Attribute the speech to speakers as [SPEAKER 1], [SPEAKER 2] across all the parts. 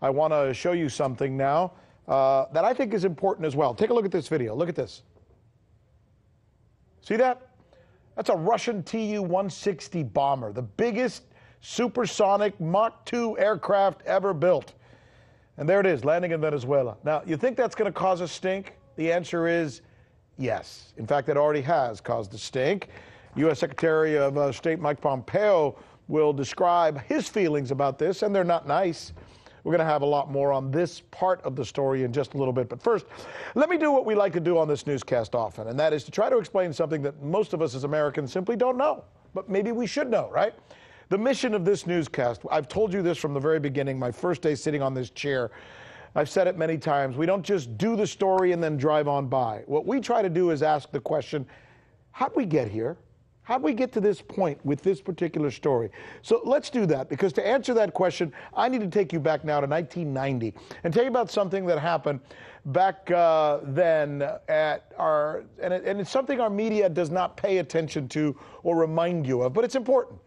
[SPEAKER 1] I want to show you something now that I think is important as well. Take a look at this video. Look at this. See that? That's a Russian Tu-160 bomber, the biggest supersonic Mach 2 aircraft ever built. And there it is, landing in Venezuela. Now, you think that's going to cause a stink? The answer is yes. In fact, it already has caused a stink. U.S. Secretary of State Mike Pompeo will describe his feelings about this, and they're not nice. We're going to have a lot more on this part of the story in just a little bit. But first, let me do what we like to do on this newscast often, and that is to try to explain something that most of us as Americans simply don't know, but maybe we should know, right? The mission of this newscast, I've told you this from the very beginning, my first day sitting on this chair. I've said it many times. We don't just do the story and then drive on by. What we try to do is ask the question, how'd we get here? How'd we get to this point with this particular story? So let's do that, because to answer that question, I need to take you back now to 1990 and tell you about something that happened back then at and it's something our media does not pay attention to or remind you of, but it's important.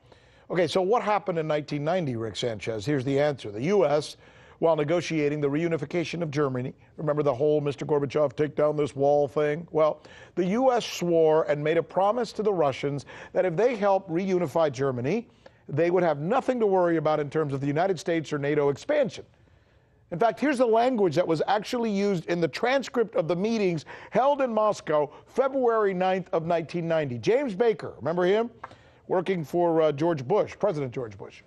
[SPEAKER 1] Okay, so what happened in 1990, Rick Sanchez? Here's the answer. The U.S., while negotiating the reunification of Germany, remember the whole Mr. Gorbachev take down this wall thing? Well, the U.S. swore and made a promise to the Russians that if they helped reunify Germany, they would have nothing to worry about in terms of the United States or NATO expansion. In fact, here's the language that was actually used in the transcript of the meetings held in Moscow, February 9th of 1990. James Baker, remember him? Working for George Bush, President George Bush.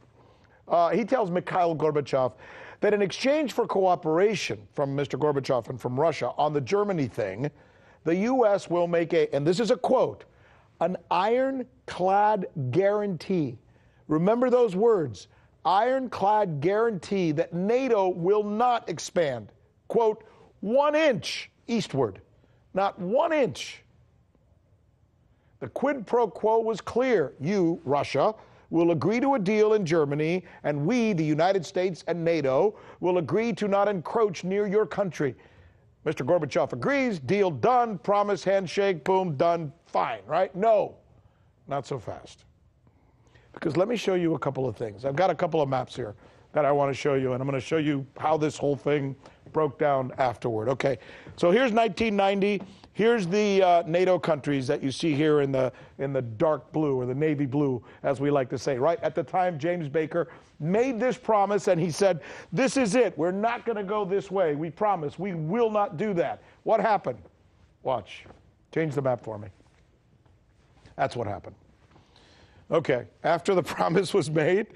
[SPEAKER 1] He tells Mikhail Gorbachev that in exchange for cooperation from Mr. Gorbachev and from Russia on the Germany thing, the U.S. will make and this is a quote, an ironclad guarantee. Remember those words, ironclad guarantee that NATO will not expand, quote, 1 inch eastward, not 1 inch. The quid pro quo was clear. You, Russia, will agree to a deal in Germany, and we, the United States and NATO, will agree to not encroach near your country. Mr. Gorbachev agrees, deal done, promise, handshake, boom, done, fine, right? No, not so fast. Because let me show you a couple of things. I've got a couple of maps here that I want to show you, and I'm going to show you how this whole thing broke down afterward. Okay, so here's 1990. Here's the NATO countries that you see here in the dark blue, or the navy blue, as we like to say, right? At the time, James Baker made this promise, and he said, this is it. We're not going to go this way. We promise. We will not do that. What happened? Watch. Change the map for me. That's what happened. Okay, after the promise was made,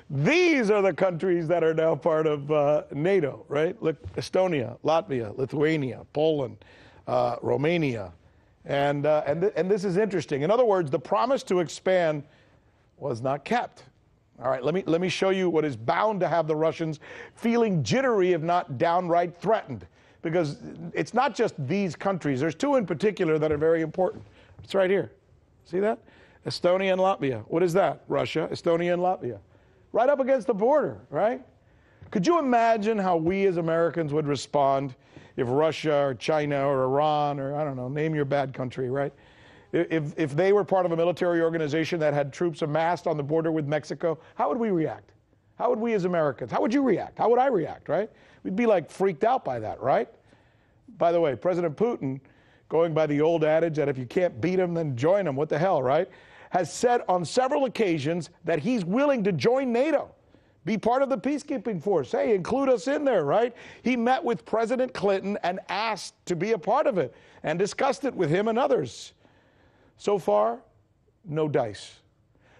[SPEAKER 1] these are the countries that are now part of NATO, right? Look, Estonia, Latvia, Lithuania, Poland, Romania, and this is interesting. In other words, the promise to expand was not kept. All right, let me show you what is bound to have the Russians feeling jittery, if not downright threatened, because it's not just these countries. There's two in particular that are very important. It's right here. See that? Estonia and Latvia. What is that? Russia, Estonia, and Latvia. Right up against the border, right? Could you imagine how we as Americans would respond if Russia or China or Iran or, I don't know, name your bad country, right? If they were part of a military organization that had troops amassed on the border with Mexico, how would we react? How would we as Americans? How would you react? How would I react, right? We'd be like freaked out by that, right? By the way, President Putin, going by the old adage that if you can't beat him, then join him, what the hell, right? Has said on several occasions that he's willing to join NATO, be part of the peacekeeping force. Hey, include us in there, right? He met with President Clinton and asked to be a part of it and discussed it with him and others. So far, no dice.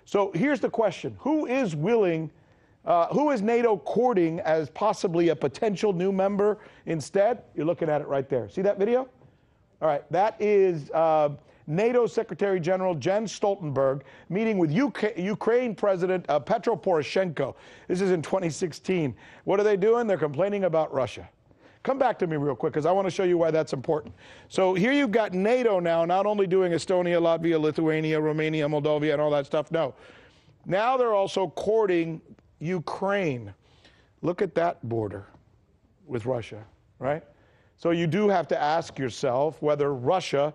[SPEAKER 1] So here's the question. Who is willing, who is NATO courting as possibly a potential new member instead? You're looking at it right there. See that video? All right, that is NATO Secretary General Jens Stoltenberg meeting with Ukraine President Petro Poroshenko. This is in 2016. What are they doing? They're complaining about Russia. Come back to me real quick, because I want to show you why that's important. So here you've got NATO now not only doing Estonia, Latvia, Lithuania, Romania, Moldova, and all that stuff. No. Now they're also courting Ukraine. Look at that border with Russia, right? So you do have to ask yourself whether Russia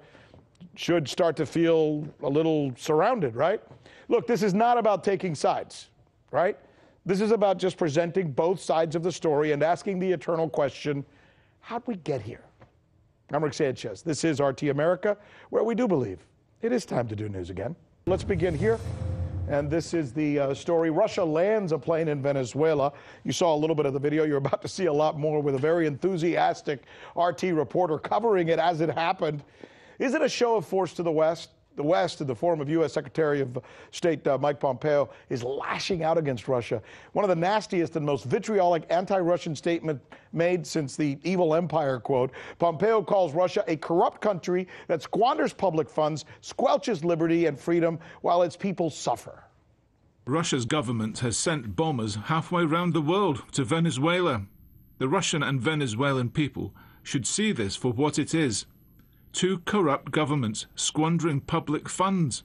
[SPEAKER 1] should start to feel a little surrounded, right? Look, this is not about taking sides, right? This is about just presenting both sides of the story and asking the eternal question, how'd we get here? I'm Rick Sanchez. This is RT America, where we do believe it is time to do news again. Let's begin here. And this is the story. Russia lands a plane in Venezuela. You saw a little bit of the video. You're about to see a lot more with a very enthusiastic RT reporter covering it as it happened. Is it a show of force to the West? The West, in the form of U.S. Secretary of State Mike Pompeo, is lashing out against Russia. One of the nastiest and most vitriolic anti-Russian statement made since the evil empire, quote. Pompeo calls Russia a corrupt country that squanders public funds, squelches liberty and freedom while its people suffer.
[SPEAKER 2] Russia's government has sent bombers halfway around the world to Venezuela. The Russian and Venezuelan people should see this for what it is. Two corrupt governments squandering public funds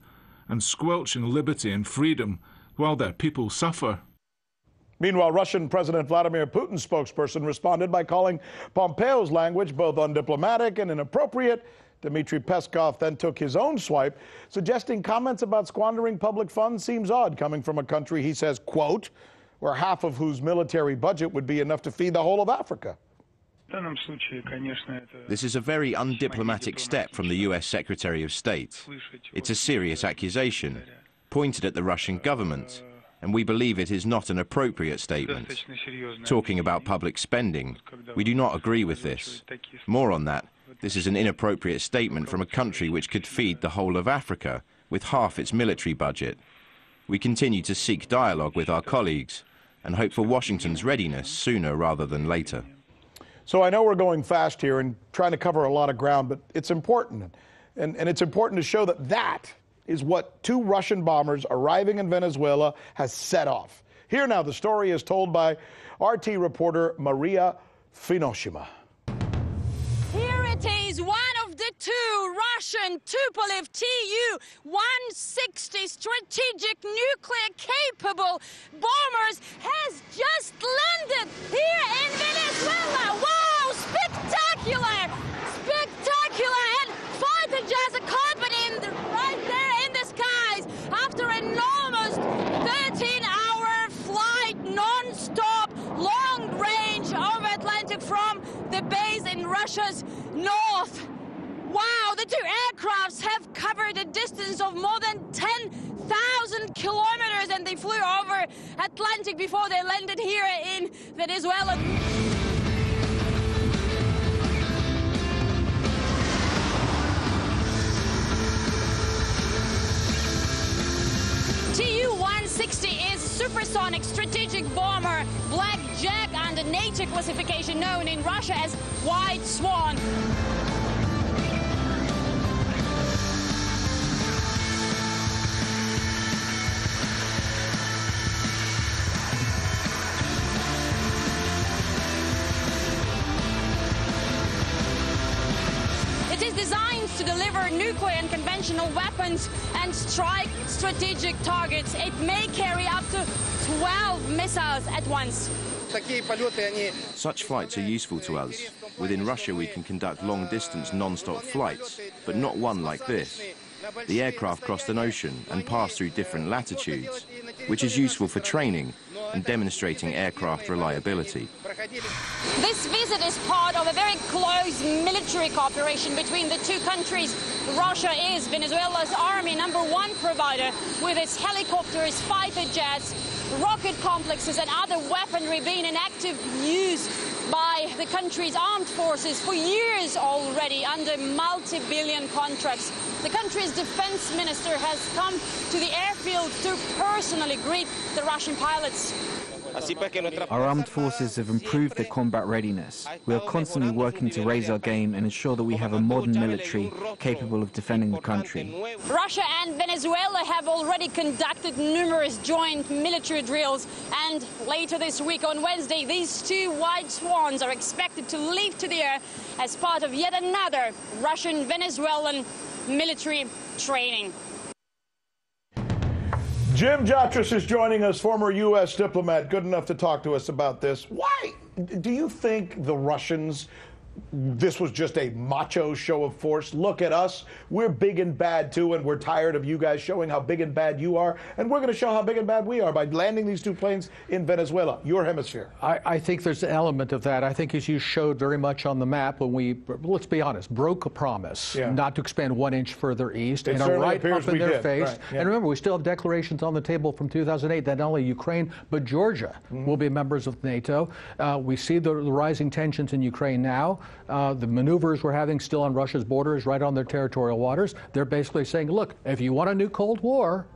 [SPEAKER 2] and squelching liberty and freedom while their people suffer.
[SPEAKER 1] Meanwhile, Russian President Vladimir Putin's spokesperson responded by calling Pompeo's language both undiplomatic and inappropriate. Dmitry Peskov then took his own swipe, suggesting comments about squandering public funds seems odd coming from a country, he says, quote, where half of whose military budget would be enough to feed the whole of Africa.
[SPEAKER 3] This is a very undiplomatic step from the U.S. Secretary of State. It's a serious accusation, pointed at the Russian government, and we believe it is not an appropriate statement. Talking about public spending, we do not agree with this. More on that, this is an inappropriate statement from a country which could feed the whole of Africa with half its military budget. We continue to seek dialogue with our colleagues and hope for Washington's readiness sooner rather than later.
[SPEAKER 1] So I know we're going fast here and trying to cover a lot of ground, but it's important. And it's important to show that that is what two Russian bombers arriving in Venezuela has set off. Here now, the story is told by RT reporter Maria Finoshima.
[SPEAKER 4] Here it is, one of the two Russian Tupolev Tu-160 strategic nuclear-capable bombers has just landed here in Venezuela. Wow, spectacular! Spectacular! And fighter jets accompanying right there in the skies after an almost 13-hour flight, non-stop, long range over Atlantic from the base in Russia's north. Wow, the two aircrafts have covered a distance of more than 10,000 kilometers, and they flew over Atlantic before they landed here in Venezuela. Tu-160 is supersonic strategic bomber, Black Jack under NATO classification, known in Russia as White Swan. It is designed to deliver nuclear and conventional weapons and strike strategic targets. It may carry up to 12 missiles at once.
[SPEAKER 3] Such flights are useful to us. Within Russia, we can conduct long-distance non-stop flights, but not one like this. The aircraft crossed an ocean and passed through different latitudes, which is useful for training and demonstrating aircraft reliability.
[SPEAKER 4] This visit is part of a very close military cooperation between the two countries. Russia is Venezuela's army #1 provider, with its helicopters, fighter jets, rocket complexes and other weaponry being in active use by the country's armed forces for years already under multi-billion contracts. The country's defense minister has come to the airfield to personally greet the Russian pilots.
[SPEAKER 5] Our armed forces have improved their combat readiness. We are constantly working to raise our game and ensure that we have a modern military capable of defending the country.
[SPEAKER 4] Russia and Venezuela have already conducted numerous joint military drills, and later this week on Wednesday, these two White Swans are expected to leap to the air as part of yet another Russian-Venezuelan military training.
[SPEAKER 1] Jim Jatras is joining us, former U.S. diplomat, good enough to talk to us about this. Why do you think the Russians this was just a macho show of force. Look at us. We're big and bad, too, and we're tired of you guys showing how big and bad you are. And we're going to show how big and bad we are by landing these 2 planes in Venezuela, your hemisphere.
[SPEAKER 6] I think there's an element of that. I think, as you showed very much on the map, when we, let's be honest, broke a promise not to expand 1 inch further east, and are right up in their face. Right, yeah. And remember, we still have declarations on the table from 2008 that not only Ukraine, but Georgia will be members of NATO. We see the rising tensions in Ukraine now. The maneuvers we're having still on Russia's borders, right on their territorial waters. They're basically saying, look, if you want a new Cold War,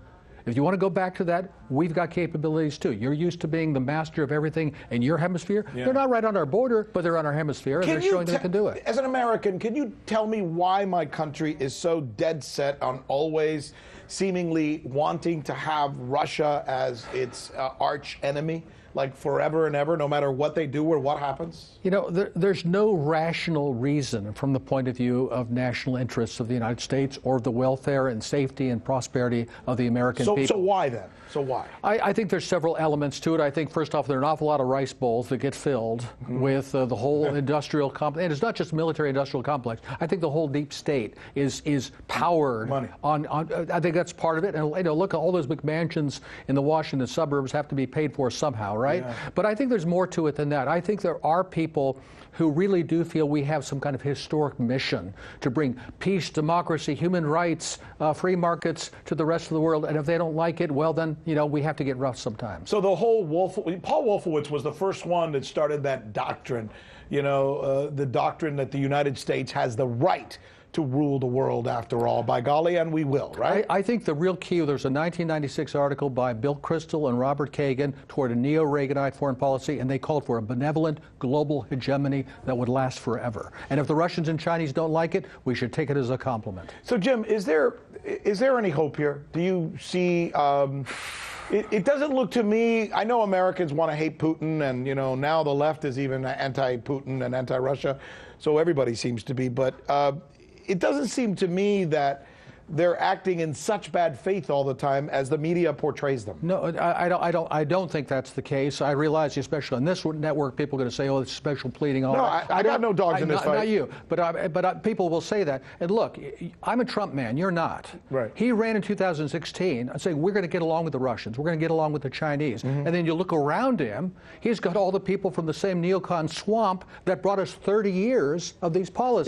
[SPEAKER 6] if you want to go back to that, we've got capabilities too. You're used to being the master of everything in your hemisphere. Yeah. They're not right on our border, but they're on our hemisphere, and they're showing they can do it.
[SPEAKER 1] As an American, can you tell me why my country is so dead set on always seemingly wanting to have Russia as its arch enemy, like forever and ever, no matter what they do or what happens?
[SPEAKER 6] You know, there's no rational reason from the point of view of national interests of the United States or the welfare and safety and prosperity of the American people.
[SPEAKER 1] So why then? So why?
[SPEAKER 6] I think there's several elements to it. I think, first off, there are an awful lot of rice bowls that get filled with the whole industrial complex. And it's not just military-industrial complex. I think the whole deep state is powered on I think that's part of it. And, you know, look, all those McMansions in the Washington suburbs have to be paid for somehow, right? Yeah. But I think there's more to it than that. I think there are people who really do feel we have some kind of historic mission to bring peace, democracy, human rights, free markets to the rest of the world. And if they don't like it, well, then, you know, we have to get rough sometimes.
[SPEAKER 1] So the whole Paul Wolfowitz was the first one that started that doctrine, you know, the doctrine that the United States has the right to rule the world, after all, by golly, and we will, right?
[SPEAKER 6] I think the real key, there's a 1996 article by Bill Kristol and Robert Kagan toward a neo-Reaganite foreign policy, and they called for a benevolent global hegemony that would last forever. And if the Russians and Chinese don't like it, we should take it as a compliment.
[SPEAKER 1] So, Jim, is there any hope here? Do you see... It doesn't look to me, I know Americans want to hate Putin, and, you know, now the left is even anti-Putin and anti-Russia, so everybody seems to be, but it doesn't seem to me that they're acting in such bad faith all the time as the media portrays them.
[SPEAKER 6] No, I don't think that's the case. I realize, especially on this network, people are going to say, "Oh, it's special pleading." All
[SPEAKER 1] no, I got no dogs in this fight.
[SPEAKER 6] Not you, but people will say that. And look, I'm a Trump man. You're not.
[SPEAKER 1] Right.
[SPEAKER 6] He ran in 2016 saying we're going to get along with the Russians. We're going to get along with the Chinese. And then you look around him, he's got all the people from the same neocon swamp that brought us 30 years of these policies.